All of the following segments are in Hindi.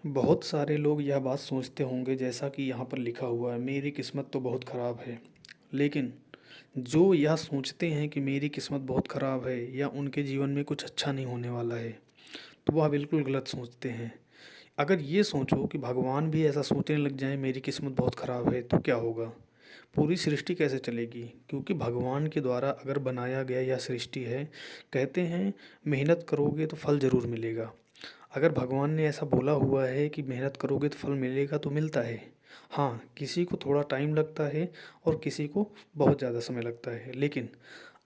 बहुत सारे लोग यह बात सोचते होंगे जैसा कि यहाँ पर लिखा हुआ है, मेरी किस्मत तो बहुत ख़राब है। लेकिन जो यह सोचते हैं कि मेरी किस्मत बहुत ख़राब है या उनके जीवन में कुछ अच्छा नहीं होने वाला है, तो वह बिल्कुल गलत सोचते हैं। अगर ये सोचो कि भगवान भी ऐसा सोचने लग जाए मेरी किस्मत बहुत ख़राब है, तो क्या होगा? पूरी सृष्टि कैसे चलेगी? क्योंकि भगवान के द्वारा अगर बनाया गया यह सृष्टि है, कहते हैं मेहनत करोगे तो फल ज़रूर मिलेगा। अगर भगवान ने ऐसा बोला हुआ है कि मेहनत करोगे तो फल मिलेगा, तो मिलता है। हाँ, किसी को थोड़ा टाइम लगता है और किसी को बहुत ज़्यादा समय लगता है। लेकिन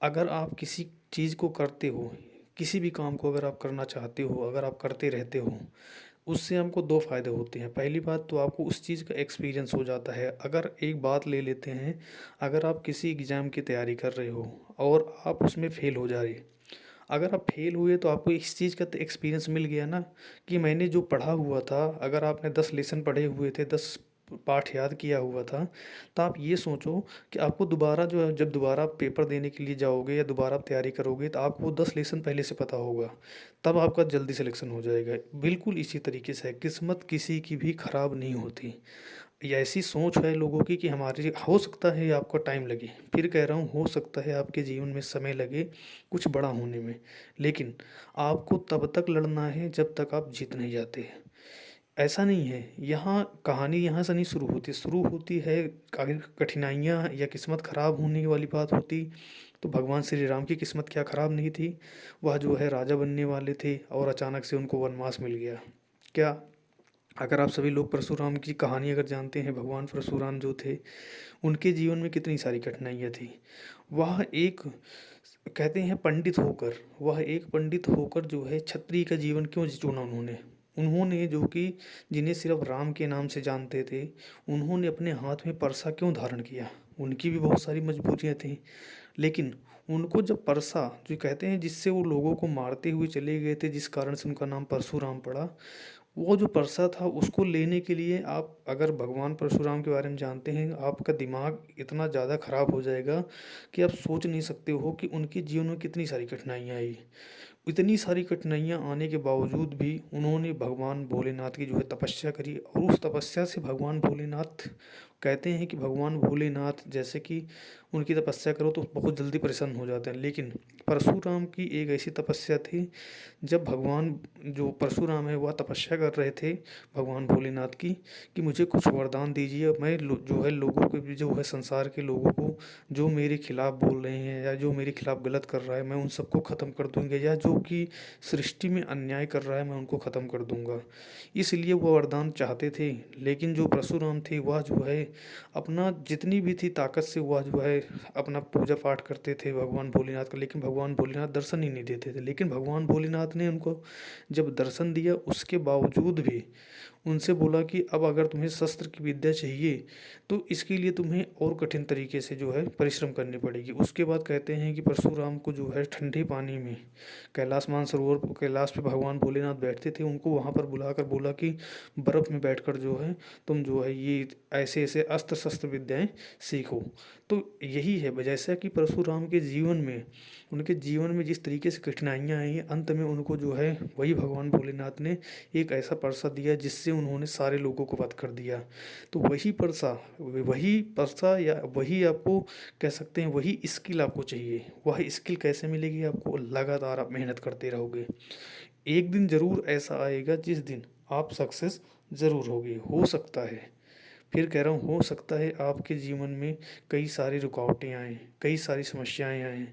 अगर आप किसी चीज़ को करते हो, किसी भी काम को अगर आप करना चाहते हो, अगर आप करते रहते हो, उससे हमको 2 फ़ायदे होते हैं। पहली बात तो आपको उस चीज़ का एक्सपीरियंस हो जाता है। अगर एक बात ले लेते हैं, अगर आप किसी एग्ज़ाम की तैयारी कर रहे हो और आप उसमें फ़ेल हो जा रहे, अगर आप फेल हुए तो आपको इस चीज़ का तो एक्सपीरियंस मिल गया ना कि मैंने जो पढ़ा हुआ था, अगर आपने 10 लेसन पढ़े हुए थे, 10 पाठ याद किया हुआ था, तो आप ये सोचो कि आपको दोबारा जो है, जब दोबारा आप पेपर देने के लिए जाओगे या दोबारा आप तैयारी करोगे, तो आपको वो 10 लेसन पहले से पता होगा, तब आपका जल्दी सिलेक्शन हो जाएगा। बिल्कुल इसी तरीके से है, किस्मत किसी की भी खराब नहीं होती। ये ऐसी सोच है लोगों की कि हमारी हो सकता है आपको टाइम लगे, फिर कह रहा हूँ हो सकता है आपके जीवन में समय लगे कुछ बड़ा होने में, लेकिन आपको तब तक लड़ना है जब तक आप जीत नहीं जाते। ऐसा नहीं है, यहाँ कहानी यहाँ से नहीं शुरू होती है। अगर कठिनाइयाँ या किस्मत ख़राब होने वाली बात होती, तो भगवान श्री राम की किस्मत क्या ख़राब नहीं थी? वह जो है राजा बनने वाले थे और अचानक से उनको वनवास मिल गया। क्या, अगर आप सभी लोग परशुराम की कहानी अगर जानते हैं, भगवान परशुराम जो थे, उनके जीवन में कितनी सारी कठिनाइयाँ थी। वह एक, कहते हैं पंडित होकर, वह एक पंडित होकर जो है क्षत्रिय का जीवन क्यों चुना उन्होंने? उन्होंने जो कि जिन्हें सिर्फ राम के नाम से जानते थे, उन्होंने अपने हाथ में परसा क्यों धारण किया? उनकी भी बहुत सारी मजबूरियाँ थी। लेकिन उनको जब परसा, जो कहते हैं जिससे वो लोगों को मारते हुए चले गए थे, जिस कारण से उनका नाम परशुराम पड़ा, वो जो परसा था उसको लेने के लिए आप अगर भगवान परशुराम के बारे में जानते हैं, आपका दिमाग इतना ज़्यादा खराब हो जाएगा कि आप सोच नहीं सकते हो कि उनके जीवन में कितनी सारी कठिनाइयाँ आई। इतनी सारी कठिनाइयाँ आने के बावजूद भी उन्होंने भगवान भोलेनाथ की जो है तपस्या करी, और उस तपस्या से भगवान भोलेनाथ, कहते हैं कि भगवान भोलेनाथ जैसे कि उनकी तपस्या करो तो बहुत जल्दी प्रसन्न हो जाते हैं। लेकिन परशुराम की एक ऐसी तपस्या थी, जब भगवान जो परशुराम है वह तपस्या कर रहे थे भगवान भोलेनाथ की कि मुझे कुछ वरदान दीजिए, मैं जो है लोगों को भी, जो है संसार के लोगों को जो मेरे खिलाफ बोल रहे हैं या जो मेरे खिलाफ गलत कर रहा है, मैं उन सबको ख़त्म कर दूंगा, या जो कि सृष्टि में अन्याय कर रहा है मैं उनको ख़त्म कर दूंगा। इसलिए वो वरदान चाहते थे। लेकिन जो परशुराम थे वह जो है अपना जितनी भी थी ताकत से वह जो है अपना पूजा पाठ करते थे भगवान भोलेनाथ का, लेकिन भगवान भोलेनाथ दर्शन ही नहीं देते थे। लेकिन भगवान भोलेनाथ ने उनको जब दर्शन दिया, उसके बावजूद भी उनसे बोला कि अब अगर तुम्हें शस्त्र की विद्या चाहिए, तो इसके लिए तुम्हें और कठिन तरीके से जो है परिश्रम करनी पड़ेगी। उसके बाद कहते हैं कि परशुराम को जो है ठंडे पानी में, कैलाश मानसरोवर कैलाश पे भगवान भोलेनाथ बैठते थे, उनको वहाँ पर बुलाकर बोला कि बर्फ़ में बैठकर जो है तुम जो है ये ऐसे ऐसे अस्त्र शस्त्र विद्याएं सीखो। तो यही है, जैसा कि परशुराम के जीवन में, उनके जीवन में जिस तरीके से कठिनाइयाँ आई, अंत में उनको जो है वही भगवान भोलेनाथ ने एक ऐसा परसा दिया जिससे उन्होंने सारे लोगों को वध कर दिया। तो वही परसा या वही आपको कह सकते हैं, वही स्किल आपको चाहिए। वह स्किल कैसे मिलेगी आपको? लगातार आप मेहनत करते रहोगे, एक दिन ज़रूर ऐसा आएगा जिस दिन आप सक्सेस ज़रूर होगे। हो सकता है, फिर कह रहा हूँ हो सकता है आपके जीवन में कई सारी रुकावटें आएँ, कई सारी समस्याएँ आएँ,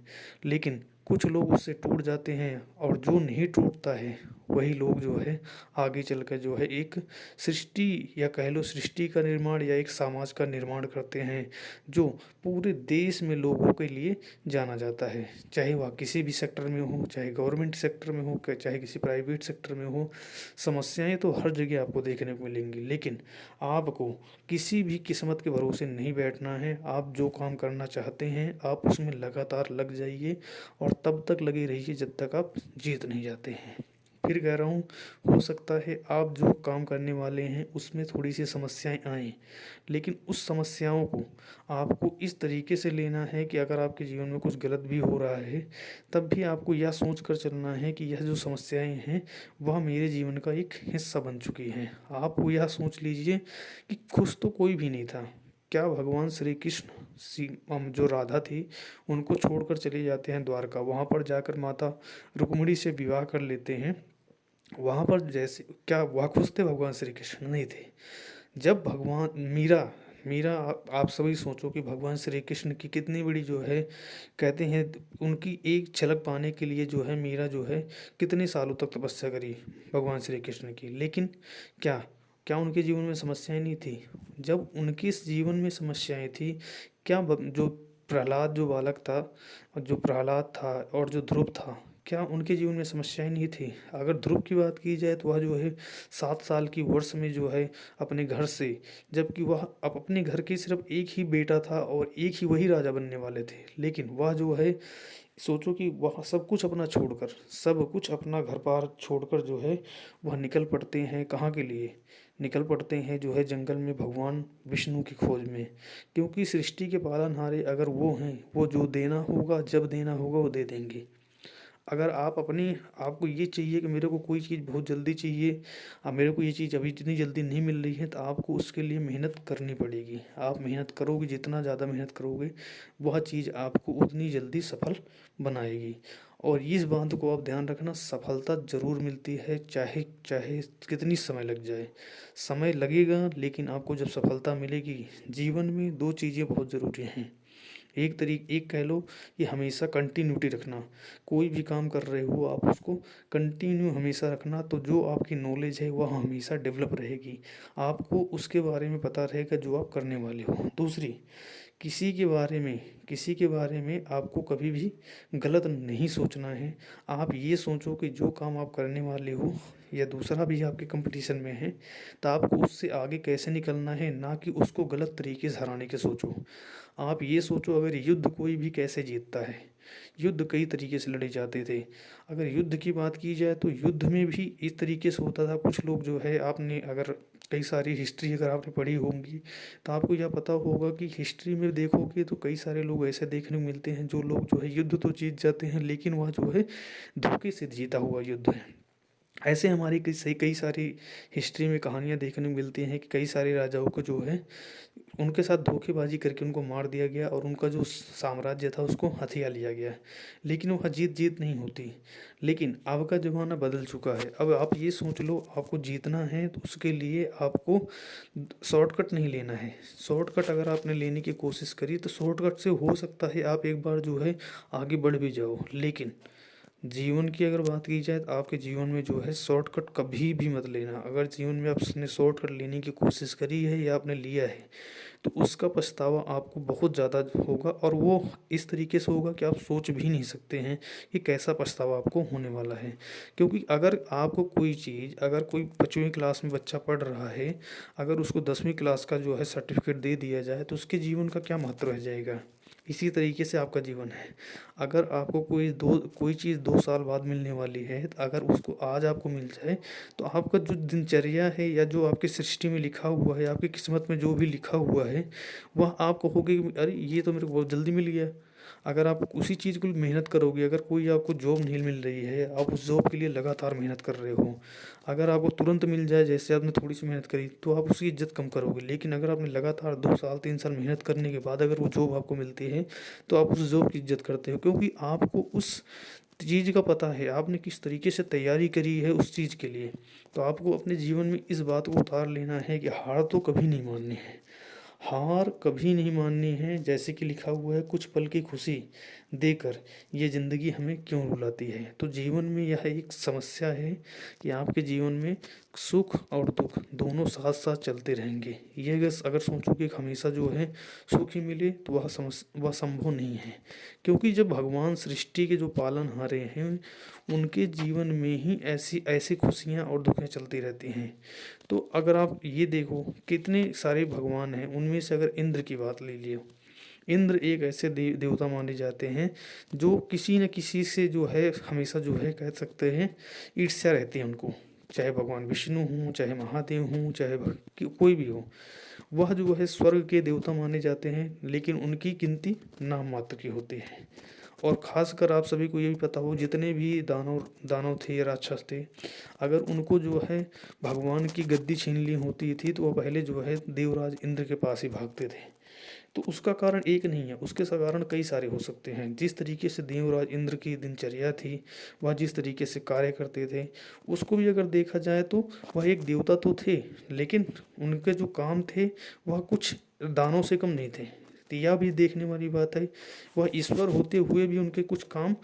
लेकिन कुछ लोग उससे टूट जाते हैं, और जो नहीं टूटता है वही लोग जो है आगे चलकर जो है एक सृष्टि, या कह लो सृष्टि का निर्माण, या एक समाज का निर्माण करते हैं, जो पूरे देश में लोगों के लिए जाना जाता है। चाहे वह किसी भी सेक्टर में हो, चाहे गवर्नमेंट सेक्टर में हो, चाहे किसी प्राइवेट सेक्टर में हो, समस्याएं तो हर जगह आपको देखने को मिलेंगी। लेकिन आपको किसी भी किस्मत के भरोसे नहीं बैठना है। आप जो काम करना चाहते हैं आप उसमें लगातार लग जाइए, और तब तक लगे रहिए जब तक आप जीत नहीं जाते हैं। फिर कह रहा हूँ, हो सकता है आप जो काम करने वाले हैं उसमें थोड़ी सी समस्याएं आएँ, लेकिन उस समस्याओं को आपको इस तरीके से लेना है कि अगर आपके जीवन में कुछ गलत भी हो रहा है तब भी आपको यह सोच कर चलना है कि यह जो समस्याएं हैं वह मेरे जीवन का एक हिस्सा बन चुकी हैं। आप यह सोच लीजिए कि खुश तो कोई भी नहीं था। क्या भगवान श्री कृष्ण जो राधा थी उनको छोड़कर चले जाते हैं द्वारका, वहाँ पर जाकर माता रुक्मिणी से विवाह कर लेते हैं। वहाँ पर जैसे क्या वह खुश थे? भगवान श्री कृष्ण नहीं थे। जब भगवान मीरा मीरा आप सभी सोचो कि भगवान श्री कृष्ण की कितनी बड़ी जो है, कहते हैं उनकी एक झलक पाने के लिए जो है मीरा जो है कितने सालों तक तपस्या करी भगवान श्री कृष्ण की। लेकिन क्या क्या उनके जीवन में समस्याएं नहीं थी? जब उनके इस जीवन में समस्याएं थी, क्या जो प्रहलाद जो बालक था, और जो प्रहलाद था और जो ध्रुव था, क्या उनके जीवन में समस्याएं नहीं थी? अगर ध्रुव की बात की जाए तो वह जो है 7 साल की वर्ष में जो है अपने घर से, जबकि वह अब अपने घर के सिर्फ एक ही बेटा था और एक ही वही राजा बनने वाले थे, लेकिन वह जो है सोचो कि वह सब कुछ अपना छोड़कर, सब कुछ अपना घर बार छोड़कर जो है वह निकल पड़ते हैं। कहाँ के लिए निकल पड़ते हैं? जो है जंगल में भगवान विष्णु की खोज में। क्योंकि सृष्टि के पालनहारे अगर वो हैं, वो जो देना होगा जब देना होगा वो दे देंगे। अगर आप अपनी आपको ये चाहिए कि मेरे को कोई चीज़ बहुत जल्दी चाहिए, अब मेरे को ये चीज़ अभी इतनी जल्दी नहीं मिल रही है, तो आपको उसके लिए मेहनत करनी पड़ेगी। आप मेहनत करोगे, जितना ज़्यादा मेहनत करोगे वह चीज़ आपको उतनी जल्दी सफल बनाएगी। और इस बात को आप ध्यान रखना, सफलता ज़रूर मिलती है, चाहे चाहे कितनी समय लग जाए। समय लगेगा, लेकिन आपको जब सफलता मिलेगी। जीवन में दो चीज़ें बहुत ज़रूरी हैं। एक कह लो कि हमेशा कंटिन्यूटी रखना। कोई भी काम कर रहे हो आप उसको कंटिन्यू हमेशा रखना, तो जो आपकी नॉलेज है वह हमेशा डेवलप रहेगी। आपको उसके बारे में पता रहेगा जो आप करने वाले हो। दूसरी, किसी के बारे में आपको कभी भी गलत नहीं सोचना है। आप ये सोचो कि जो काम आप करने वाले हो या दूसरा भी आपके कंपटीशन में है, तो आपको उससे आगे कैसे निकलना है, ना कि उसको गलत तरीके से हराने के सोचो। आप ये सोचो, अगर युद्ध कोई भी कैसे जीतता है। युद्ध कई तरीके से लड़े जाते थे। अगर युद्ध की बात की जाए तो युद्ध में भी इस तरीके से होता था। कुछ लोग जो है, आपने अगर कई सारी हिस्ट्री अगर आपने पढ़ी होंगी तो आपको यह पता होगा कि हिस्ट्री में देखोगे तो कई सारे लोग ऐसे देखने को मिलते हैं जो लोग जो है युद्ध तो जीत जाते हैं, लेकिन वह जो है धोखे से जीता हुआ युद्ध है। ऐसे हमारी कई सारी हिस्ट्री में कहानियाँ देखने को मिलती हैं कि कई सारे राजाओं को जो है उनके साथ धोखेबाजी करके उनको मार दिया गया और उनका जो साम्राज्य था उसको हथिया लिया गया। लेकिन वह जीत नहीं होती। लेकिन अब का ज़माना बदल चुका है। अब आप ये सोच लो, आपको जीतना है तो उसके लिए आपको शॉर्टकट नहीं लेना है। शॉर्टकट अगर आपने लेने की कोशिश करी तो शॉर्टकट से हो सकता है आप एक बार जो है आगे बढ़ भी जाओ, लेकिन जीवन की अगर बात की जाए तो आपके जीवन में जो है शॉर्टकट कभी भी मत लेना। अगर जीवन में आपने शॉर्टकट लेने की कोशिश करी है या आपने लिया है तो उसका पछतावा आपको बहुत ज़्यादा होगा, और वो इस तरीके से होगा कि आप सोच भी नहीं सकते हैं कि कैसा पछतावा आपको होने वाला है। क्योंकि अगर आपको कोई चीज़, अगर कोई 5वीं क्लास में बच्चा पढ़ रहा है, अगर उसको 10वीं क्लास का जो है सर्टिफिकेट दे दिया जाए तो उसके जीवन का क्या महत्व रह जाएगा। इसी तरीके से आपका जीवन है। अगर आपको कोई चीज़ 2 साल बाद मिलने वाली है, तो अगर उसको आज आपको मिल जाए तो आपका जो दिनचर्या है या जो आपकी सृष्टि में लिखा हुआ है, आपकी किस्मत में जो भी लिखा हुआ है, वह आप कहोगे कि अरे ये तो मेरे को बहुत जल्दी मिल गया। अगर आप उसी चीज़ को मेहनत करोगे, अगर कोई आपको जॉब नहीं मिल रही है, आप उस जॉब के लिए लगातार मेहनत कर रहे हो, अगर आपको तुरंत मिल जाए जैसे आपने थोड़ी सी मेहनत करी तो आप उसकी इज्जत कम करोगे। लेकिन अगर आपने लगातार 2 साल 3 साल मेहनत करने के बाद अगर वो जॉब आपको मिलती है तो आप उस जॉब की इज्जत करते हो, क्योंकि आपको उस चीज़ का पता है, आपने किस तरीके से तैयारी करी है उस चीज़ के लिए। तो आपको अपने जीवन में इस बात को उतार लेना है कि हार तो कभी नहीं माननी है। हार कभी नहीं माननी है। जैसे कि लिखा हुआ है, कुछ पल की खुशी देकर ये ज़िंदगी हमें क्यों रुलाती है। तो जीवन में यह एक समस्या है कि आपके जीवन में सुख और दुख दोनों साथ साथ चलते रहेंगे। ये अगर सोचो कि हमेशा जो है सुख ही मिले तो वह संभव नहीं है। क्योंकि जब भगवान सृष्टि के जो पालनहारे हैं उनके जीवन में ही ऐसी ऐसी खुशियाँ और दुखें चलती रहती हैं। तो अगर आप ये देखो कितने सारे भगवान हैं, उनमें से अगर इंद्र की बात ले लियो, इंद्र एक ऐसे देवता माने जाते हैं जो किसी न किसी से जो है हमेशा जो है कह सकते हैं ईर्ष्या रहती है उनको, चाहे भगवान विष्णु हों, चाहे महादेव हों, चाहे कोई भी हो। वह जो है स्वर्ग के देवता माने जाते हैं, लेकिन उनकी गिनती नाम मात्र की होती है। और ख़ासकर आप सभी को ये भी पता हो, जितने भी दानव दानव थे या राक्षस थे, अगर उनको जो है भगवान की गद्दी छीन ली होती थी तो वह पहले जो है देवराज इंद्र के पास ही भागते थे। तो उसका कारण एक नहीं है, उसके कारण कई सारे हो सकते हैं। जिस तरीके से देवराज इंद्र की दिनचर्या थी, वह जिस तरीके से कार्य करते थे, उसको भी अगर देखा जाए तो वह एक देवता तो थे, लेकिन उनके जो काम थे वह कुछ दानों से कम नहीं थे। तो यह भी देखने वाली बात है, वह ईश्वर होते हुए भी उनके कुछ काम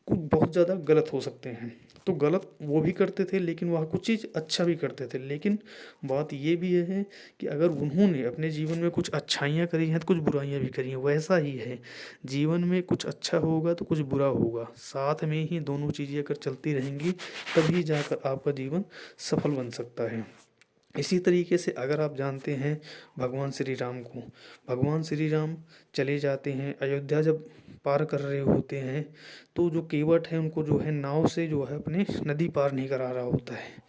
कुछ बहुत ज़्यादा गलत हो सकते हैं। तो गलत वो भी करते थे, लेकिन वह कुछ चीज़ अच्छा भी करते थे। लेकिन बात ये भी है कि अगर उन्होंने अपने जीवन में कुछ अच्छाइयाँ करी हैं तो कुछ बुराइयाँ भी करी हैं, वैसा ही है। जीवन में कुछ अच्छा होगा तो कुछ बुरा होगा, साथ में ही दोनों चीज़ें अगर चलती रहेंगी तभी जाकर आपका जीवन सफल बन सकता है। इसी तरीके से अगर आप जानते हैं भगवान श्री राम को, भगवान श्री राम चले जाते हैं अयोध्या, जब पार कर रहे होते हैं तो जो केवट है उनको जो है नाव से जो है अपने नदी पार नहीं करा रहा होता है।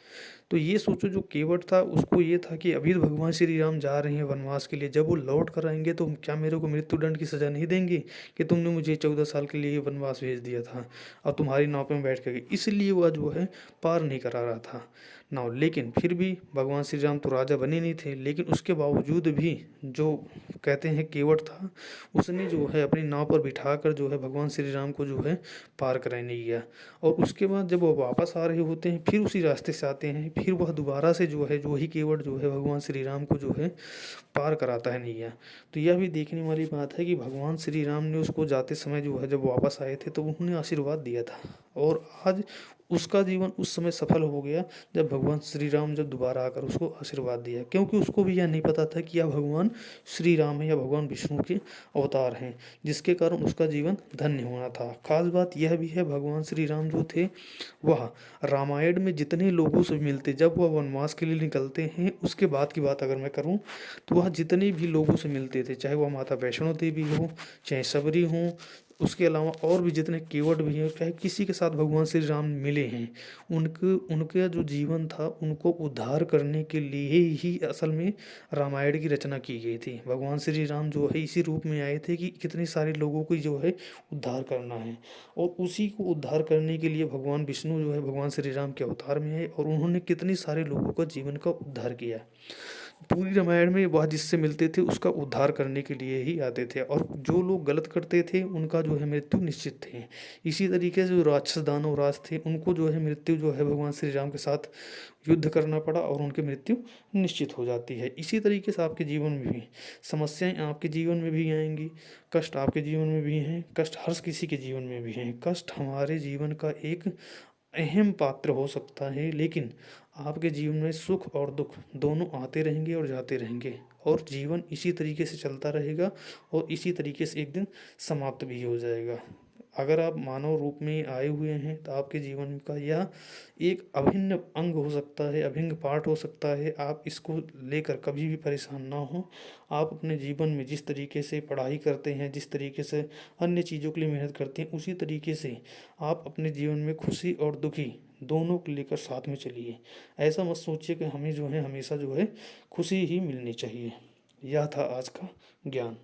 तो ये सोचो, जो केवट था उसको ये था कि अभी तो भगवान श्री राम जा रहे हैं वनवास के लिए, जब वो लौट कर आएंगे तो क्या मेरे को मृत्युदंड की सज़ा नहीं देंगे कि तुमने मुझे 14 साल के लिए वनवास भेज दिया था और तुम्हारी नाव पे मैं बैठ कर गई, इसलिए वह जो है पार नहीं करा रहा था नाव। लेकिन फिर भी भगवान श्री राम तो राजा बने नहीं थे, लेकिन उसके बावजूद भी जो कहते हैं केवट था, उसने जो है अपनी नाव पर बिठा कर जो है भगवान श्री राम को जो है पार कराने गया। और उसके बाद जब वो वापस आ रहे होते हैं, फिर उसी रास्ते से आते हैं, फिर वह दोबारा से जो है जो ही केवट जो है भगवान श्री राम को जो है पार कराता है नैया। तो यह भी देखने वाली बात है कि भगवान श्री राम ने उसको जाते समय जो है जब वापस आए थे तो उन्होंने आशीर्वाद दिया था, और आज उसका जीवन उस समय सफल हो गया जब भगवान श्री राम जब दोबारा आकर उसको आशीर्वाद दिया, क्योंकि उसको भी यह नहीं पता था कि यह भगवान श्री राम है या भगवान विष्णु के अवतार हैं, जिसके कारण उसका जीवन धन्य होना था। खास बात यह भी है, भगवान श्री राम जो थे वह रामायण में जितने लोगों से मिलते, जब वह वनवास के लिए निकलते हैं उसके बाद की बात अगर मैं करूं तो वह जितने भी लोगों से मिलते थे, चाहे वह माता वैष्णो देवी हो, चाहे सबरी हो, उसके अलावा और भी जितने केवट भी हैं, चाहे किसी के साथ भगवान श्री राम मिले हैं, उनके उनका जो जीवन था उनको उद्धार करने के लिए ही असल में रामायण की रचना की गई थी। भगवान श्री राम जो है इसी रूप में आए थे कि कितने सारे लोगों को जो है उद्धार करना है, और उसी को उद्धार करने के लिए भगवान विष्णु जो है भगवान श्री राम के अवतार में है, और उन्होंने कितने सारे लोगों का जीवन का उद्धार किया। पूरी रामायण में वह जिससे मिलते थे उसका उद्धार करने के लिए ही आते थे, और जो लोग गलत करते थे उनका जो है मृत्यु निश्चित थे। इसी तरीके से जो राक्षस दानव राज थे उनको जो है मृत्यु जो है भगवान श्री राम के साथ युद्ध करना पड़ा और उनकी मृत्यु निश्चित हो जाती है। इसी तरीके से आपके जीवन में भी समस्याएं आपके जीवन में भी आएंगी, कष्ट आपके जीवन में भी हैं, कष्ट हर किसी के जीवन में भी हैं। कष्ट हमारे जीवन का एक अहम पात्र हो सकता है, लेकिन आपके जीवन में सुख और दुख दोनों आते रहेंगे और जाते रहेंगे, और जीवन इसी तरीके से चलता रहेगा और इसी तरीके से एक दिन समाप्त भी हो जाएगा। अगर आप मानव रूप में आए हुए हैं तो आपके जीवन का यह एक अभिन्न अंग हो सकता है, अभिन्न पार्ट हो सकता है। आप इसको लेकर कभी भी परेशान ना हो। आप अपने जीवन में जिस तरीके से पढ़ाई करते हैं, जिस तरीके से अन्य चीज़ों के लिए मेहनत करते हैं, उसी तरीके से आप अपने जीवन में खुशी और दुखी दोनों को लेकर साथ में चलिए। ऐसा मत सोचिए कि हमें जो है हमेशा जो है खुशी ही मिलनी चाहिए। यह था आज का ज्ञान।